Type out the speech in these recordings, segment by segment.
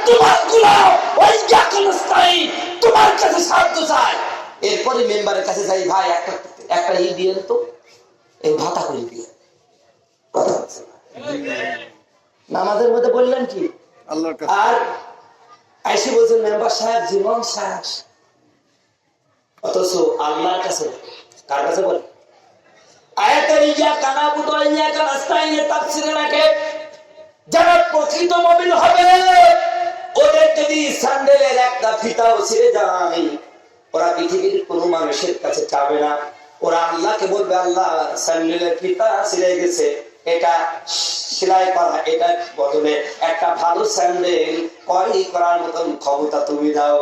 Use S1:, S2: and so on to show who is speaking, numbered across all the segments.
S1: তোমার গোলাম ওই স্থায়ী তোমার কাছে সাহায্য চায়। এরপরে মেম্বারের কাছে যাই, ভাই একটা দিয়েন তো, এই ভাতা করে দিয়ে। কথা হচ্ছে নামাজের মধ্যে বললেন কি আল্লাহর কাছে, আর আইসি বলছেন মেম্বার সাহেব জীবন শেষ, অথচ আল্লাহর কাছে। কার কাছে বলে? যারা প্রকৃত মুমিন হবে ওদের যদি স্যান্ডেলের একটা ফিতাও ছিঁড়ে যায়, ওরা পৃথিবীর কোন মানুষের কাছে যাবে না, ওরা আল্লাহকে বলবে আল্লাহ স্যান্ডেলের ফিতা ছিঁড়ে গেছে, এটা সেলাই করা, এটা বদলে একটা ভালো স্যান্ডেল ক্রয় করার মতন ক্ষমতা তুমি দাও।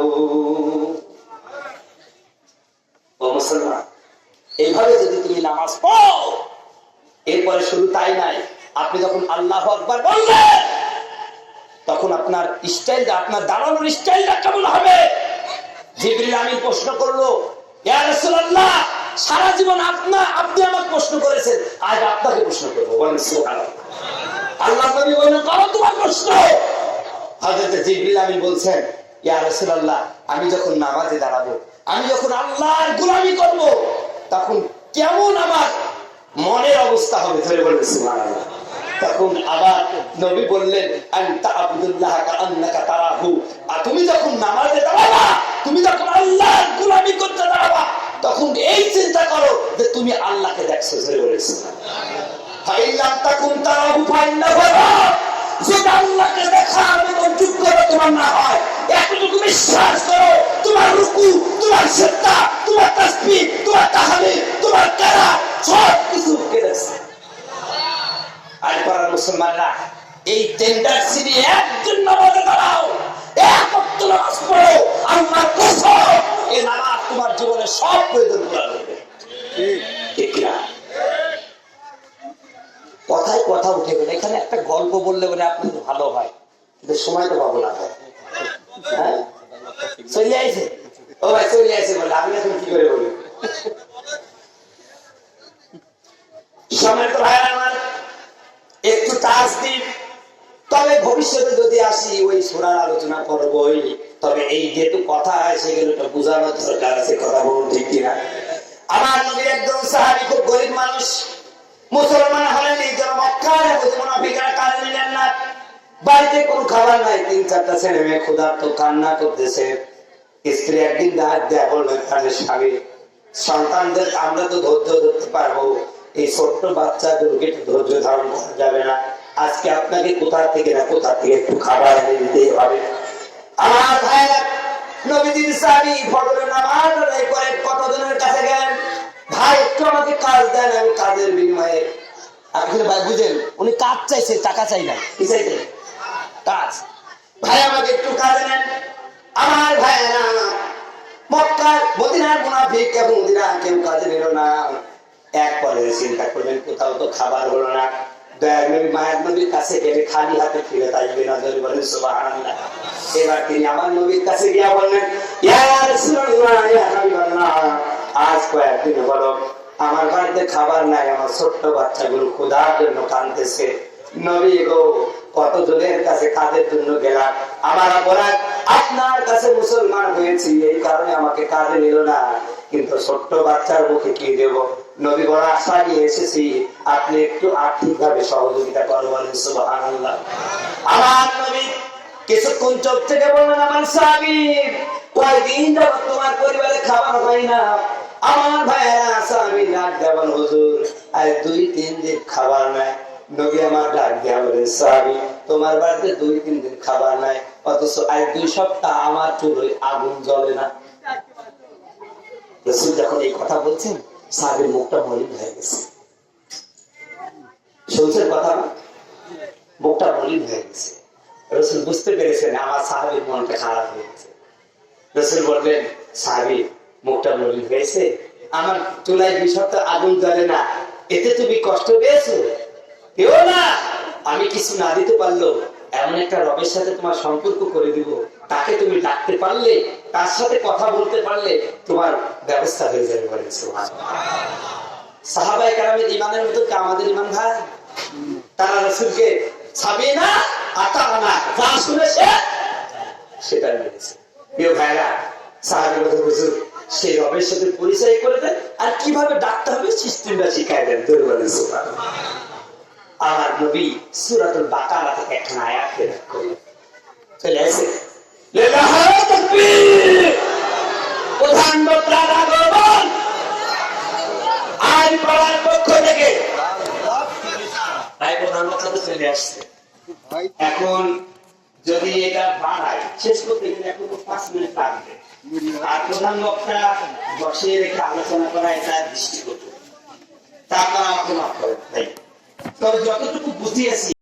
S1: ও মুসলমান, এইভাবে যদি তুমি নামাজ পড়ো, এরপরে শুধু তাই নাই, আপনি যখন আল্লাহু আকবার বলবেন তখন আপনার স্টাইলটা, আপনার দাঁড়ানোর স্টাইলটা কেমন হবে? জিবরিল আমিন প্রশ্ন করলো, ইয়া রাসূলুল্লাহ, সারা জীবন আপনি আমাকে প্রশ্ন করেছেন, আজ আপনাকে প্রশ্ন করবো। বলেন সুবহানাল্লাহ। আল্লাহ নবী বলেন, করো তোমার প্রশ্ন। হযরত জিবরিল আমিন বলছেন, ইয়া রাসূলুল্লাহ, আমি যখন নামাজে দাঁড়াবো, আমি যখন আল্লাহর গোলামি করব, তখন কেমন আমার মনের অবস্থা হবে? ধরে বলবেন সুবহানাল্লাহ। তখন আবার নবী বললেন, আনতা আবুদুল্লাহ কাআন্নাকা তারাহু, আর তুমি যখন নামাজে দাঁড়াবা, তুমি যখন আল্লাহর গোলামি করতে দাঁড়াবা, তখন এই চিন্তা করো যে তুমি আল্লাহকে দেখছো। ধরে বলবেন সুবহানাল্লাহ। ফাইল্লাম তাকুন তারাহু ফাইন্নাহু ইয়ারাক, যেটা আল্লাহকে দেখার মতো যোগ্যতা তোমার না হয়, এতটুকু বিশ্বাস করো, তোমার রুকু, তোমার সিজদা, তোমার তাসবিহ, তোমার তাহলিল, তোমার কিরাত সব কিছু কেটেছে। আর পাড়ার মুসলমানরা, এই টেন্ডান্সি নিয়ে একজন নামাজে দাঁড়াও, এক ওয়াক্ত নামাজ পড়ো, আল্লাহর কসম এই নামাজ তোমার জীবনে সব প্রয়োজন পূরণ করবে। ঠিক না? কথায় কথা উঠে গেল, এখানে একটা গল্প বললে বলে আপনাদের ভালো হয়, কিন্তু সময় তো পাবো না। হ্যাঁ, চলে আইছে, ও ভাই চলে আইছে বলে আমি এখন কি করে বলি? সময় তো ভাই আমার একটু টাচ দিন, তবে ভবিষ্যতে যদি আসি ওই সূরার আলোচনা করবই, তবে এই যেহেতু কথা হয় সেগুলো একটু বোঝানোর দরকার আছে। কথা বলুন ঠিক কিনা? আমার নবীর একজন সাহাবী, খুব গরিব মানুষ, মুসলমান হলেন, এই জন্য মক্কার মুনাফিকরা কানে নিলেন না, বাড়িতে কোনো খাবার নাই, 3-4টা ছেলে মেয়ে ক্ষুধার্ত কান্না করতেছে। স্ত্রী একদিন ডাক দেয়া বললেন তাদের স্বামী, সন্তানদের আমরা তো ধৈর্য ধরতে পারবো, এই ছোট্ট বাচ্চাগুলোকে ধৈর্য ধারণ করা যাবে না, আজকে আপনাকে কোথা থেকে একটু খাবার এনে দিতে হবে। আমার ভাইরা, নবীজির সাহাবী ফজরের নামাজ আদায় করে কতজনের কাছে গেলেন, ভাই একটু আমাকে কাজ দেন, আমি কাজের বিনিময়ে। আসলে ভাই বুঝেন, উনি কাজ চাইছে, টাকা চাই না, কি চাইছে? কাজ। ভাই আমাকে একটু কাজে নেন। আমার ভাইরা, মক্কার মদিনার মুনাফিক এবং মদিনা কেউ কাজে নিল না। এক পরে চিন্তা করলেন, কোথাও তো খাবার হলো না, দয়ার নবী মায়ের নবীর কাছে গেলে খালি হাতে ফিরে আসবে না। যদি বলেন সুবহানাল্লাহ। এবার তিনি আমার নবীর কাছে গিয়া বললেন, ইয়া রাসূলুল্লাহ, ইয়া হাবিবাল্লাহ, আজ কয়েকদিন হলো আমার বাড়িতে খাবার নাই, আমার ছোট্ট বাচ্চাগুলো ক্ষুধার জন্য কাঁদতেছে। নবী গো, কতজনের কাছে কাজের জন্য গেলাম, আমার অপরাধ, আপনার কাছে মুসলমান হয়েছি এই কারণে আমাকে কাজে নিল না, কিন্তু ছোট্ট বাচ্চার মুখে কি দেব? নবী বড় আশা নিয়ে এসেছি, আপনি একটু আর্থিক ভাবে সহযোগিতা করবেন। সুবহানাল্লাহ। আমার নবী কিছুক্ষণ চোখ থেকে বললেন, আমার সাহাবী, কয়দিন যাবত তোমার পরিবারে খাবার হয় না? আমার ভাইয়েরা সাহাবী ডাক দেবেন, হুজুর আজ 2-3 দিন খাবার নাই। নবী আমার ডাক দেয়া বলেন, সাহাবী, তোমার বাড়িতে 2-3 দিন খাবার নাই, অথচ আজ 2 সপ্তাহ আমার চুলোয় আগুন জ্বলে না। রাসূল যখন এই কথা বলছেন, সাহাবীর মুখটা মলিন হয়ে গেছে। শুনছেন কথা? মুখটা মলিন হয়ে গেছে। রাসূল বুঝতে পেরেছেন আমার সাহাবীর মনটা খারাপ হয়ে গেছে। রাসূল বললেন, সাহাবী, মুখটা মলিন হয়েছে, আমার চুলায় 2 সপ্তাহ আগুন জ্বলে না, এতে তুমি কষ্ট পেয়েছো? কেউ না, আমি কিছু না দিতে পারলো এমন একটা রবের সাথে তোমার সম্পর্ক করে দিব, তাকে তুমি ডাকতে পারলে, তার সাথে কথা বলতে পারলে তোমার ব্যবস্থা হয়ে যাবে। বলেন সুবহানাল্লাহ। সাহাবায়ে কেরামের ঈমানের মতো কি আমাদের ঈমান ভাই? তারা রাসূলকে সাবিনা আতানা যা শুনেছে সেটা মেরেছে। প্রিয় ভাইরা, সাহাবী বলতে হুজুর সেই রবের সাথে পরিচয় করে দেন আর কিভাবে ডাকতে হবে সিস্টেমটা শিখাই দেন। আমার নবী সূরাতুল বাকারা থেকে একটা আয়াত বের করলেন, চলে আসে লিল্লাহি তাকবীর, প্রধান বক্তা আগমন আইন পাড়ার পক্ষ থেকে তাই প্রধান বক্তা তো চলে আসছে। এখন যদি এটা বাড়ায় শেষ করতে গেলে এখন 5 মিনিট লাগবে, আর প্রধান বক্তা বসে রেখে আলোচনা করা এটা দৃষ্টিগত, তা আপনারা আমাকে মাফ করেন। তাই তবে যতটুকু বুঝিয়েছি